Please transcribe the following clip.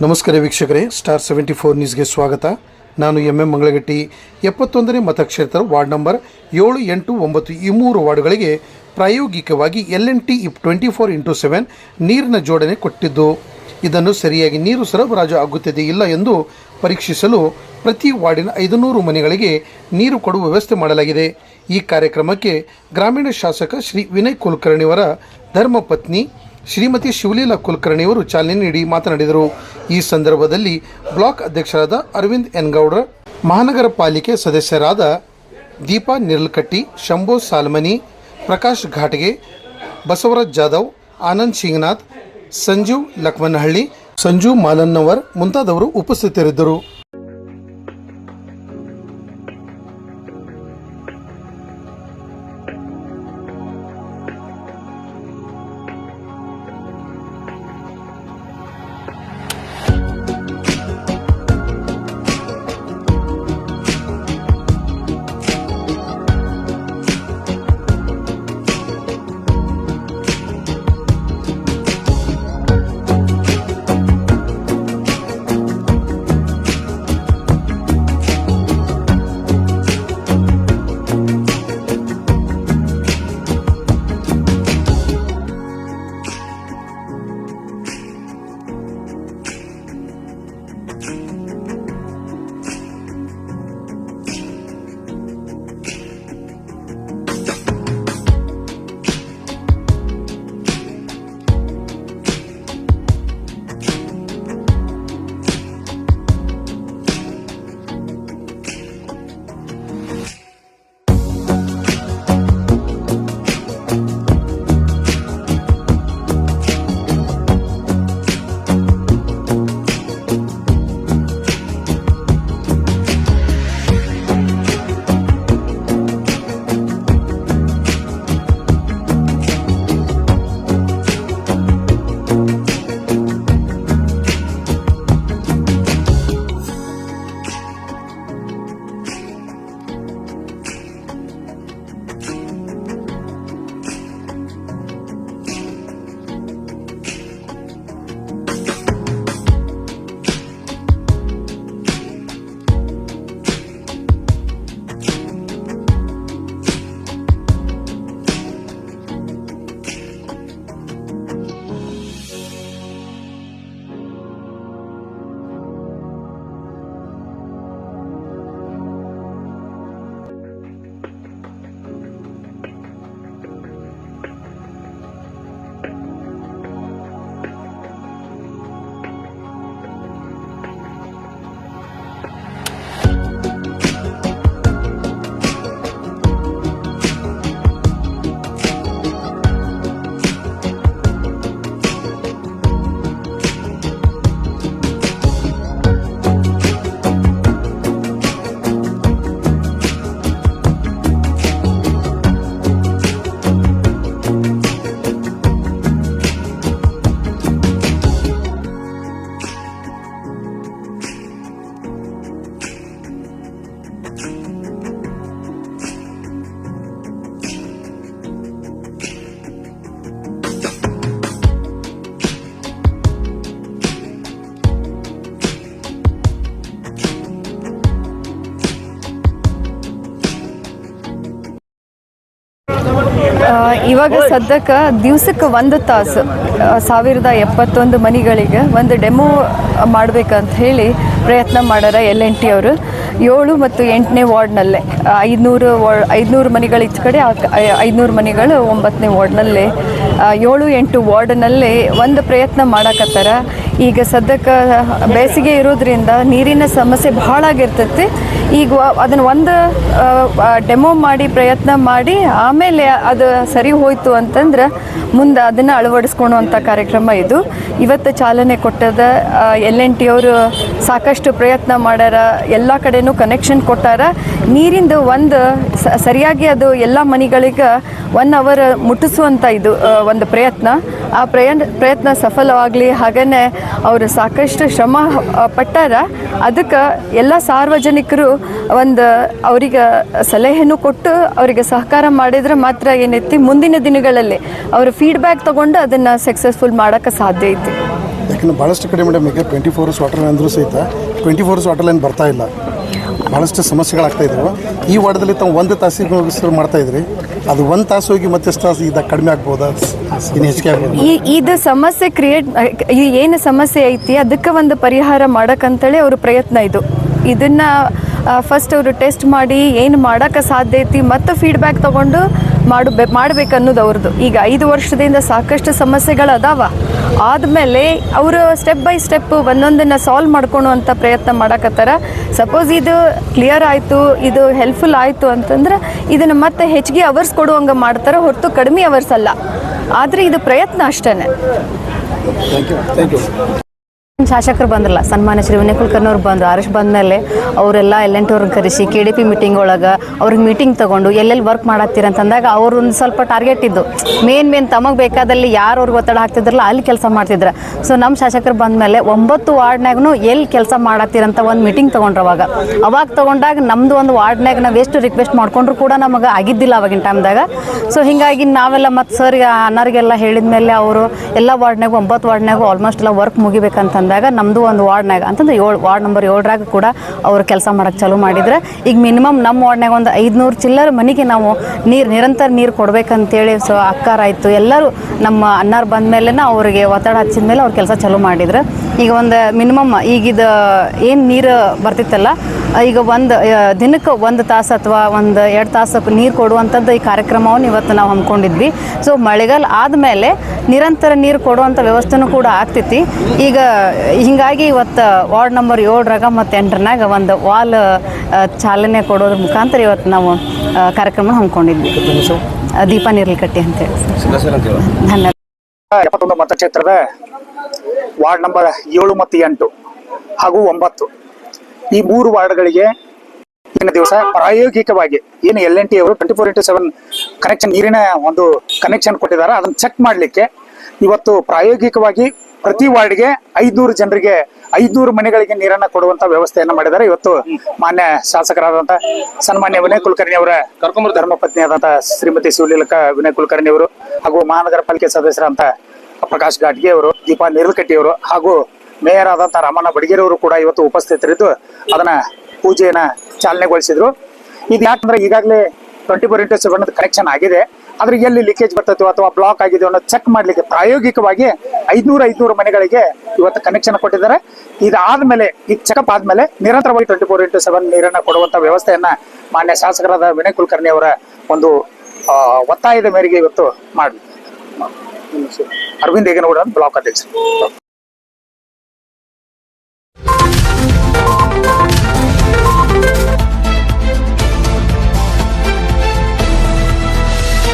ನಮಸ್ಕಾರ ವೀಕ್ಷಕರೇ, ಸ್ಟಾರ್ 74 ನ್ಯೂಸ್ಗೆ ಸ್ವಾಗತ. ನಾನು ಎಂ ಮಂಗಳಗಟ್ಟಿ. 71ನೇ ಮತಕ್ಷೇತ್ರ ವಾರ್ಡ್ ನಂಬರ್ 7, 8, 9 ಈ 3 ವಾರ್ಡ್ಗಳಿಗೆ ಪ್ರಾಯೋಗಿಕವಾಗಿ LNT 24x7 ನೀರಿನ ಜೋಡಣೆ ಕೊಟ್ಟಿದ್ದು, ಇದನ್ನು ಸರಿಯಾಗಿ ನೀರು ಸರಬರಾಜು ಆಗುತ್ತದೆ ಇಲ್ಲ ಎಂದು ಪರೀಕ್ಷಿಸಲು ಪ್ರತಿ ವಾರ್ಡಿನ 500 ಮನೆಗಳಿಗೆ ನೀರು ಕೊಡುವ ವ್ಯವಸ್ಥೆ ಮಾಡಲಾಗಿದೆ. ಈ ಕಾರ್ಯಕ್ರಮಕ್ಕೆ ಗ್ರಾಮೀಣ ಶಾಸಕ ಶ್ರೀ ವಿನಯ್ ಕುಲಕರ್ಣಿಯವರ ಧರ್ಮಪತ್ನಿ ಶ್ರೀಮತಿ ಶಿವಲೀಲಾ ಕುಲಕರ್ಣಿಯವರು ಚಾಲನೆ ನೀಡಿ ಮಾತನಾಡಿದರು. ಈ ಸಂದರ್ಭದಲ್ಲಿ ಬ್ಲಾಕ್ ಅಧ್ಯಕ್ಷರಾದ ಅರವಿಂದ್ ಎನ್ ಗೌಡ್ರ, ಮಹಾನಗರ ಪಾಲಿಕೆ ಸದಸ್ಯರಾದ ದೀಪಾ ನಿರ್ಲಕಟ್ಟಿ, ಶಂಭೋ ಸಾಲ್ಮನಿ, ಪ್ರಕಾಶ್ ಘಾಟಗೆ, ಬಸವರಾಜ್ ಜಾಧವ್, ಆನಂದ್ ಶಿಂಗನಾಥ್, ಸಂಜೀವ್ ಲಕ್ಮನಹಳ್ಳಿ, ಸಂಜು ಮಾಲನ್ನವರ್ ಮುಂತಾದವರು ಉಪಸ್ಥಿತರಿದ್ದರು. ಇವಾಗ ಸದ್ಯಕ್ಕೆ ದಿವಸಕ್ಕೆ 1 ತಾಸು 1071 ಮನೆಗಳಿಗೆ ಒಂದು ಡೆಮೋ ಮಾಡಬೇಕಂತ ಹೇಳಿ ಪ್ರಯತ್ನ ಮಾಡ್ಯಾರ LNT ಅವರು. 7 ಮತ್ತು 8ನೇ ವಾರ್ಡ್ನಲ್ಲೇ 500 ಮನೆಗಳು ಈಚೆ ಕಡೆ, 500 ಮನೆಗಳು 9ನೇ ವಾರ್ಡ್ನಲ್ಲೇ, 7, 8 ವಾರ್ಡ್ನಲ್ಲೇ ಒಂದು ಪ್ರಯತ್ನ ಮಾಡಕತ್ತಾರ. ಈಗ ಸದ್ಯಕ್ಕೆ ಬೇಸಿಗೆ ಇರೋದ್ರಿಂದ ನೀರಿನ ಸಮಸ್ಯೆ ಭಾಳ ಆಗಿರ್ತೈತಿ. ಈಗ ಅದನ್ನು ಒಂದು ಡೆಮೋ ಮಾಡಿ ಪ್ರಯತ್ನ ಮಾಡಿ ಆಮೇಲೆ ಅದು ಸರಿ ಹೋಯಿತು ಅಂತಂದ್ರೆ ಮುಂದೆ ಅದನ್ನು ಅಳವಡಿಸ್ಕೊಳ್ಳುವಂಥ ಕಾರ್ಯಕ್ರಮ ಇದು. ಇವತ್ತು ಚಾಲನೆ ಕೊಟ್ಟದ LNT ಅವರು ಸಾಕಷ್ಟು ಪ್ರಯತ್ನ ಮಾಡ್ಯಾರ, ಎಲ್ಲ ಕಡೆನೂ ಕನೆಕ್ಷನ್ ಕೊಟ್ಟಾರ. ನೀರಿಂದು ಒಂದು ಸರಿಯಾಗಿ ಅದು ಎಲ್ಲ ಮನೆಗಳಿಗೆ 1 ಅವರ್ ಮುಟ್ಟಿಸುವಂಥ ಇದು ಒಂದು ಪ್ರಯತ್ನ. ಆ ಪ್ರಯತ್ನ ಸಫಲವಾಗಲಿ, ಹಾಗೇ ಅವರು ಸಾಕಷ್ಟು ಶ್ರಮ ಪಟ್ಟಾರ. ಅದಕ್ಕೆ ಎಲ್ಲ ಸಾರ್ವಜನಿಕರು ಒಂದು ಅವರಿಗೆ ಸಲಹೆನೂ ಕೊಟ್ಟು ಅವರಿಗೆ ಸಹಕಾರ ಮಾಡಿದರೆ ಮಾತ್ರ ಏನೈತಿ ಮುಂದಿನ ದಿನಗಳಲ್ಲಿ ಅವರು ಫೀಡ್ಬ್ಯಾಕ್ ತೊಗೊಂಡು ಅದನ್ನು ಸಕ್ಸಸ್ಫುಲ್ ಮಾಡೋಕ್ಕೆ ಸಾಧ್ಯ ಐತಿ. ಯಾಕಂದ್ರೆ ಭಾಳಷ್ಟು ಕಡೆ ಮೇಡಮ್ ಈಗ 24 hours ವಾಟರ್ ಲೈನ್ ಅಂದರೂ ಸಹಿತ 24 hours ವಾಟರ್ ಲೈನ್ ಬರ್ತಾ ಇಲ್ಲ. ಭಾಳಷ್ಟು ಸಮಸ್ಯೆಗಳಾಗ್ತಾ ಇದ್ವು. ಈ ವಾರ್ಡದಲ್ಲಿ ತಾವು 1 ತಾಸಿಗೆ ಮಾಡ್ತಾ ಇದ್ರಿ, ಅದು 1 ತಾಸು ಹೋಗಿ ಮತ್ತೆಷ್ಟು ತಾಸು ಇದಾಗ ಕಡಿಮೆ ಆಗ್ಬೋದಾ, ಇನ್ನು ಹೆಚ್ಚಿಗೆ ಆಗ್ಬೋದು? ಇದು ಸಮಸ್ಯೆ ಏನು ಸಮಸ್ಯೆ ಐತಿ ಅದಕ್ಕೆ ಒಂದು ಪರಿಹಾರ ಮಾಡೋಕ್ಕಂತೇಳಿ ಅವ್ರ ಪ್ರಯತ್ನ ಇದು. ಇದನ್ನು ಫಸ್ಟ್ ಅವರು ಟೆಸ್ಟ್ ಮಾಡಿ ಏನು ಮಾಡೋಕ್ಕೆ ಸಾಧ್ಯ ಐತಿ ಮತ್ತು ಫೀಡ್ಬ್ಯಾಕ್ ತೊಗೊಂಡು ಮಾಡ್ಬೇಕು ಅನ್ನೋದು ಅವ್ರದ್ದು. ಈಗ 5 ವರ್ಷದಿಂದ ಸಾಕಷ್ಟು ಸಮಸ್ಯೆಗಳು ಅದಾವ. ಆದಮೇಲೆ ಅವರು ಸ್ಟೆಪ್ ಬೈ ಸ್ಟೆಪ್ ಒಂದೊಂದನ್ನು ಸಾಲ್ವ್ ಮಾಡ್ಕೊಳ್ಳುವಂಥ ಪ್ರಯತ್ನ ಮಾಡಕತ್ತಾರ. ಸಪೋಸ್ ಇದು ಕ್ಲಿಯರ್ ಆಯಿತು, ಇದು ಹೆಲ್ಪ್ಫುಲ್ ಆಯಿತು ಅಂತಂದ್ರೆ ಇದನ್ನು ಮತ್ತೆ ಹೆಚ್ಚಿಗೆ ಅವರ್ಸ್ ಕೊಡುವಂಗೆ ಮಾಡ್ತಾರೆ, ಹೊರತು ಕಡಿಮೆ ಅವರ್ಸ್ ಅಲ್ಲ. ಆದರೆ ಇದು ಪ್ರಯತ್ನ ಅಷ್ಟೇ. Thank you. ಶಾಸಕರು ಬಂದ್ರಲ್ಲ, ಸನ್ಮಾನ್ಯ ಶ್ರೀ ವಿನಯ್ ಕುಲಕರ್ಣಿ ಅವ್ರು ಬಂದರು. ಆರ್ಎಸ್ ಬಂದಮೇಲೆ ಅವರೆಲ್ಲ LNT ಅವ್ರನ್ನ ಕರೆಸಿ KDP ಮೀಟಿಂಗ್ ಒಳಗೆ ಅವ್ರಿಗೆ ಮೀಟಿಂಗ್ ತೊಗೊಂಡು ಎಲ್ಲೆಲ್ಲಿ ವರ್ಕ್ ಮಾಡತ್ತೀರ ಅಂತಂದಾಗ ಅವ್ರು ಒಂದು ಸ್ವಲ್ಪ ಟಾರ್ಗೆಟ್ ಇದ್ದು ಮೇನ್ ತಮಗೆ ಬೇಕಾದಲ್ಲಿ ಯಾರು ಅವ್ರಿಗೆ ಒತ್ತಡ ಹಾಕ್ತಿದ್ರಲ್ಲ ಅಲ್ಲಿ ಕೆಲಸ ಮಾಡ್ತಿದ್ರು. ಸೊ ನಮ್ಮ ಶಾಸಕರು ಬಂದಮೇಲೆ 9 ವಾರ್ಡ್ನಾಗೂ ಎಲ್ಲಿ ಕೆಲಸ ಮಾಡತ್ತೀರಂತ ಒಂದು ಮೀಟಿಂಗ್ ತೊಗೊಂಡ್ರು. ಅವಾಗ ತೊಗೊಂಡಾಗ ನಮ್ಮದು ಒಂದು ವಾರ್ಡ್ನಾಗ ನಾವು ಎಷ್ಟು ರಿಕ್ವೆಸ್ಟ್ ಮಾಡ್ಕೊಂಡ್ರು ಕೂಡ ನಮಗೆ ಆಗಿದ್ದಿಲ್ಲ ಅವಾಗಿನ ಟೈಮ್ದಾಗ. ಸೊ ಹೀಗಾಗಿ ನಾವೆಲ್ಲ ಮತ್ತು ಸರ್ಗೆ ಅಣ್ಣರಿಗೆಲ್ಲ ಹೇಳಿದ ಮೇಲೆ ಅವರು ಎಲ್ಲ ವಾರ್ಡ್ನಾಗೂ 9 ವಾರ್ಡ್ನಾಗೂ ಆಲ್ಮೋಸ್ಟ್ ಎಲ್ಲ ವರ್ಕ್ ಮುಗಿಬೇಕಂತಂದಾಗ ನಮ್ಮದು ಒಂದು ವಾರ್ಡ್ನಾಗ ಅಂತಂದ್ರೆ ವಾರ್ಡ್ ನಂಬರ್ 7ರಾಗ ಕೂಡ ಅವ್ರು ಕೆಲಸ ಮಾಡೋಕ್ಕೆ ಚಾಲೂ ಮಾಡಿದ್ರೆ ಈಗ ಮಿನಿಮಮ್ ನಮ್ಮ ವಾರ್ಡ್ನಾಗ ಒಂದು 500 ಚಿಲ್ಲರ ಮನೆಗೆ ನಾವು ನಿರಂತರ ನೀರು ಕೊಡ್ಬೇಕಂತೇಳಿ. ಸೊ ಅಕ್ಕಾರಾಯಿತು ಎಲ್ಲರೂ ನಮ್ಮ ಅಣ್ಣಾರು ಬಂದ ಮೇಲೆ ಅವ್ರಿಗೆ ಒತ್ತಡ ಹಚ್ಚಿದ ಮೇಲೆ ಅವ್ರು ಕೆಲಸ ಚಾಲೂ ಮಾಡಿದ್ರು. ಈಗ ಒಂದು ಮಿನಿಮಮ್ ಈಗಿದು ಏನು ನೀರು ಬರ್ತಿತ್ತಲ್ಲ, ಈಗ ಒಂದು ದಿನಕ್ಕೆ 1 ತಾಸು ಅಥವಾ 1-2 ತಾಸು ನೀರು ಕೊಡುವಂಥದ್ದು ಈ ಕಾರ್ಯಕ್ರಮವನ್ನು ಇವತ್ತು ನಾವು ಹಮ್ಮಿಕೊಂಡಿದ್ವಿ. ಸೊ ಮಳೆಗಾಲ ಆದಮೇಲೆ ನಿರಂತರ ನೀರು ಕೊಡುವಂಥ ವ್ಯವಸ್ಥೆನೂ ಕೂಡ ಆಗ್ತೈತಿ. ಈಗ ಹೀಗಾಗಿ ಇವತ್ತು ವಾರ್ಡ್ ನಂಬರ್ 7ರಾಗ ಮತ್ತು 8ರಾಗ ಒಂದು ವಾಲ್ ಚಾಲನೆ ಕೊಡೋದ್ರ ಮುಖಾಂತರ ಇವತ್ತು ನಾವು ಕಾರ್ಯಕ್ರಮ ಹಮ್ಮಿಕೊಂಡಿದ್ವಿ. ದೀಪ ನೀರ್ಲಿಕಟ್ಟಿ ಅಂತೇಳಿ. ಧನ್ಯವಾದ. 71 ಮತಕ್ಷೇತ್ರದ ವಾರ್ಡ್ ನಂಬರ್ 7 ಮತ್ತು 8 ಹಾಗೂ 9 ಈ 3 ವಾರ್ಡ್ಗಳಿಗೆ ಇಂದಿನ ದಿವಸ ಪ್ರಾಯೋಗಿಕವಾಗಿ ಏನು LNT ಅವರು 24/7 ಕನೆಕ್ಷನ್ ನೀರಿನ ಒಂದು ಕನೆಕ್ಷನ್ ಕೊಟ್ಟಿದ್ದಾರೆ, ಅದನ್ನು ಚೆಕ್ ಮಾಡಲಿಕ್ಕೆ ಇವತ್ತು ಪ್ರಾಯೋಗಿಕವಾಗಿ ಪ್ರತಿ ವಾರ್ಡ್ಗೆ 500 ಜನರಿಗೆ 500 ಮನೆಗಳಿಗೆ ನೀರನ್ನ ಕೊಡುವಂತ ವ್ಯವಸ್ಥೆಯನ್ನ ಮಾಡಿದ್ದಾರೆ. ಇವತ್ತು ಮಾನ್ಯ ಶಾಸಕರಾದಂತ ಸನ್ಮಾನ್ಯ ವಿನಯ್ ಕುಲಕರ್ಣಿ ಅವರ ಧರ್ಮಪತ್ನಿಯಾದಂತ ಶ್ರೀಮತಿ ಶಿವಲೀಲಕ ವಿನಯ್ ಕುಲಕರ್ಣಿ ಅವರು ಹಾಗೂ ಮಹಾನಗರ ಪಾಲಿಕೆ ಸದಸ್ಯರಂತ ಪ್ರಕಾಶ್ ಘಾಟ್ಗೆ ಅವರು, ದೀಪಾ ನೀರ್ಲಕಟ್ಟಿ ಅವರು ಹಾಗೂ ಮೇಯರ್ ಆದಂತ ರಾಮಣ್ಣ ಬಡಗೇರಿ ಅವರು ಕೂಡ ಇವತ್ತು ಉಪಸ್ಥಿತರಿದ್ದು ಅದನ್ನ ಪೂಜೆಯನ್ನ ಚಾಲನೆಗೊಳಿಸಿದ್ರು. ಇದು ಯಾಕಂದ್ರೆ ಈಗಾಗಲೇ 24/7 ಕನೆಕ್ಷನ್ ಆಗಿದೆ, ಆದ್ರೆ ಎಲ್ಲಿ ಲೀಕೇಜ್ ಬರ್ತೈತೋ ಅಥವಾ ಬ್ಲಾಕ್ ಆಗಿದೆ ಅನ್ನೋ ಚೆಕ್ ಮಾಡ್ಲಿಕ್ಕೆ ಪ್ರಾಯೋಗಿಕವಾಗಿ 500 ಮನೆಗಳಿಗೆ ಇವತ್ತು ಕನೆಕ್ಷನ್ ಕೊಟ್ಟಿದ್ದಾರೆ. ಇದಾದ್ಮೇಲೆ ಈ ಚೆಕಪ್ ಆದ್ಮೇಲೆ ನಿರಂತರವಾಗಿ 24/7 ನೀರನ್ನ ಕೊಡುವಂತ ವ್ಯವಸ್ಥೆಯನ್ನ ಮಾನ್ಯ ಶಾಸಕರಾದ ವಿನಯ್ ಕುಲಕರ್ಣಿ ಅವರ ಒಂದು ಒತ್ತಾಯದ ಮೇರೆಗೆ ಇವತ್ತು ಮಾಡಿ. ಅರವಿಂದ್ ಹೇಗನಗೌಡ ಬ್ಲಾಕ್ ಅಧ್ಯಕ್ಷ.